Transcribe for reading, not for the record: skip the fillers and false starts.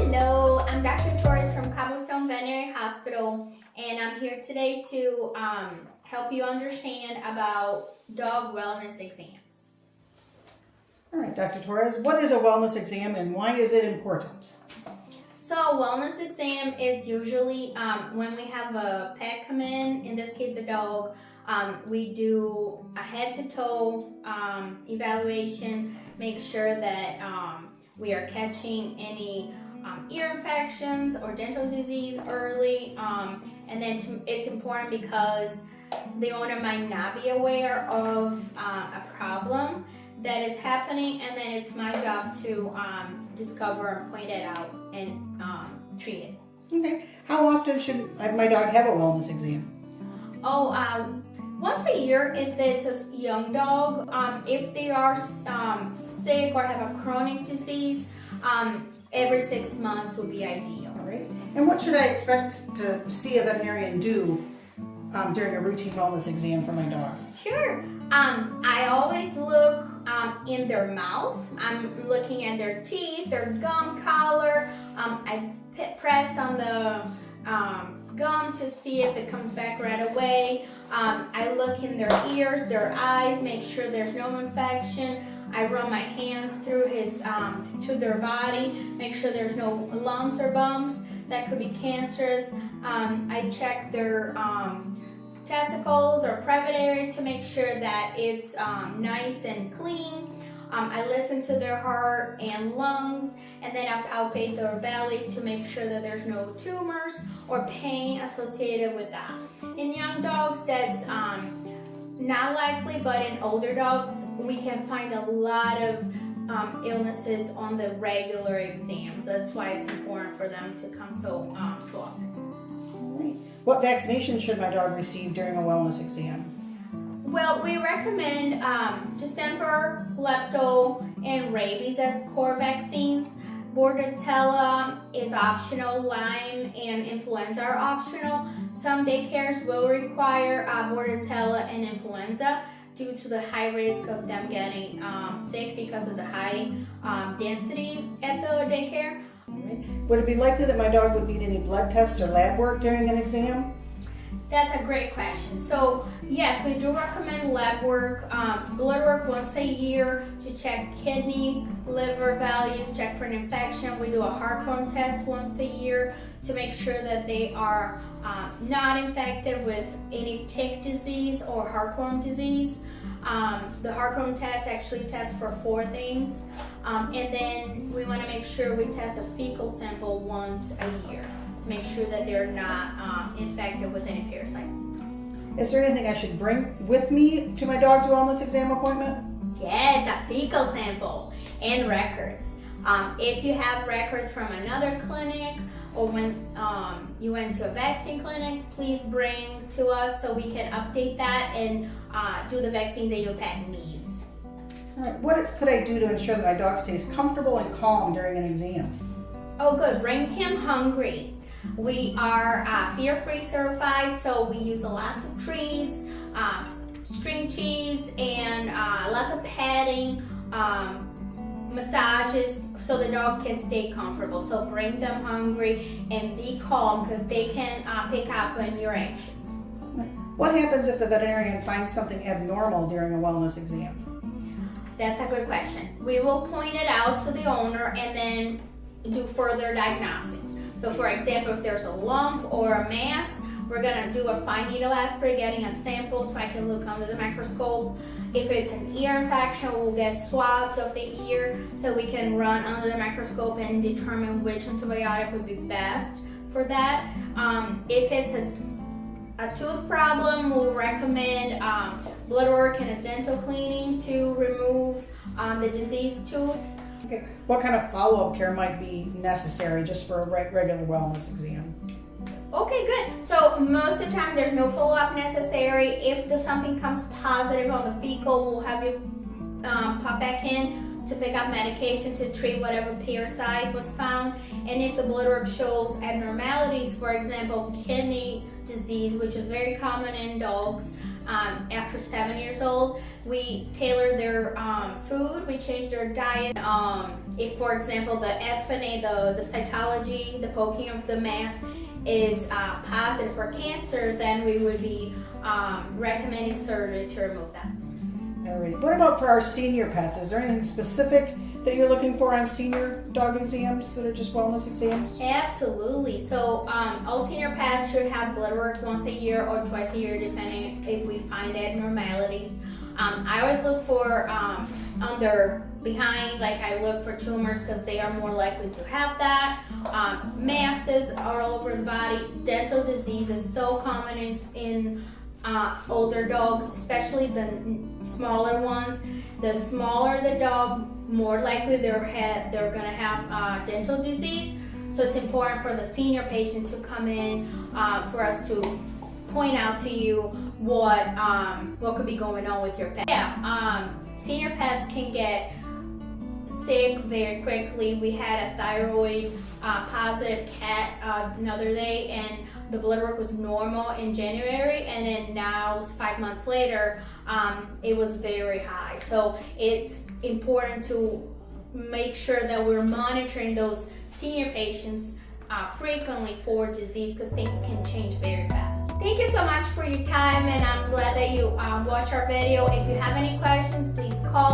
Hello, I'm Dr. Torres from Cobblestone Veterinary Hospital, and I'm here today to help you understand about dog wellness exams. All right, Dr. Torres, what is a wellness exam and why is it important? So a wellness exam is usually when we have a pet come in this case a dog, we do a head-to-toe evaluation, make sure that we are catching any ear infections or dental disease early, and then it's important because the owner might not be aware of a problem that is happening, and then it's my job to discover and point it out and treat it. Okay, how often should my dog have a wellness exam? Once a year if it's a young dog. If they are sick or have a chronic disease, every 6 months would be ideal. All right, and what should I expect to see a veterinarian do during a routine wellness exam for my dog? Sure. I always look in their mouth. I'm looking at their teeth, their gum color. I press on the gum to see if it comes back right away. I look in their ears, their eyes, make sure there's no infection. I run my hands through to their body, make sure there's no lumps or bumps that could be cancerous. I check their testicles or private area to make sure that it's nice and clean. I listen to their heart and lungs, and then I palpate their belly to make sure that there's no tumors or pain associated with that. In young dogs, that's not likely, but in older dogs, we can find a lot of illnesses on the regular exam. That's why it's important for them to come so often. All right. What vaccinations should my dog receive during a wellness exam? Well, we recommend distemper, lepto, and rabies as core vaccines. Bordetella is optional. Lyme and influenza are optional. Some daycares will require Bordetella and influenza due to the high risk of them getting sick because of the high density at the daycare. Right. Would it be likely that my dog would need any blood tests or lab work during an exam? That's a great question. So yes, we do recommend lab work, blood work once a year to check kidney, liver values, check for an infection. We do a heartworm test once a year to make sure that they are not infected with any tick disease or heartworm disease. The heartworm test actually tests for 4 things, and then we want to make sure we test a fecal sample once a year to make sure that they're not infected with any parasites. Is there anything I should bring with me to my dog's wellness exam appointment? Yes, a fecal sample and records. If you have records from another clinic or when you went to a vaccine clinic, please bring to us so we can update that and do the vaccine that your pet needs. All right. What could I do to ensure that my dog stays comfortable and calm during an exam? Oh good, bring him hungry. We are fear-free certified, so we use lots of treats, string cheese, and lots of petting, massages, so the dog can stay comfortable. So bring them hungry and be calm because they can pick up when you're anxious. What happens if the veterinarian finds something abnormal during a wellness exam? That's a good question. We will point it out to the owner and then do further diagnostics. So for example, if there's a lump or a mass, we're gonna do a fine needle aspirate, getting a sample so I can look under the microscope. If it's an ear infection, we'll get swabs of the ear so we can run under the microscope and determine which antibiotic would be best for that. If it's a tooth problem, we'll recommend blood work and a dental cleaning to remove the diseased tooth. Okay. What kind of follow-up care might be necessary just for a regular wellness exam? Okay, good. So most of the time there's no follow-up necessary. If something comes positive on the fecal, we'll have you pop back in to pick up medication to treat whatever parasite was found. And if the blood work shows abnormalities, for example, kidney disease, which is very common in dogs after 7 years old, we tailor their food, we change their diet. If, for example, the FNA, the cytology, the poking of the mass is positive for cancer, then we would be recommending surgery to remove that. Alrighty. What about for our senior pets? Is there anything specific that you're looking for on senior dog exams that are just wellness exams? Absolutely. So all senior pets should have blood work once a year or twice a year, depending if we find abnormalities. I always look for behind, like I look for tumors because they are more likely to have that. Masses are all over the body. Dental disease is so common in older dogs, especially the smaller ones. The smaller the dog, more likely they're gonna have dental disease. So it's important for the senior patient to come in for us to point out to you what could be going on with your pet. Yeah, senior pets can get sick very quickly. We had a thyroid positive cat another day, and the blood work was normal in January, and then now 5 months later it was very high. So it's important to make sure that we're monitoring those senior patients frequently for disease, because things can change very fast. Thank you so much for your time, and I'm glad that you watched our video. If you have any questions, please call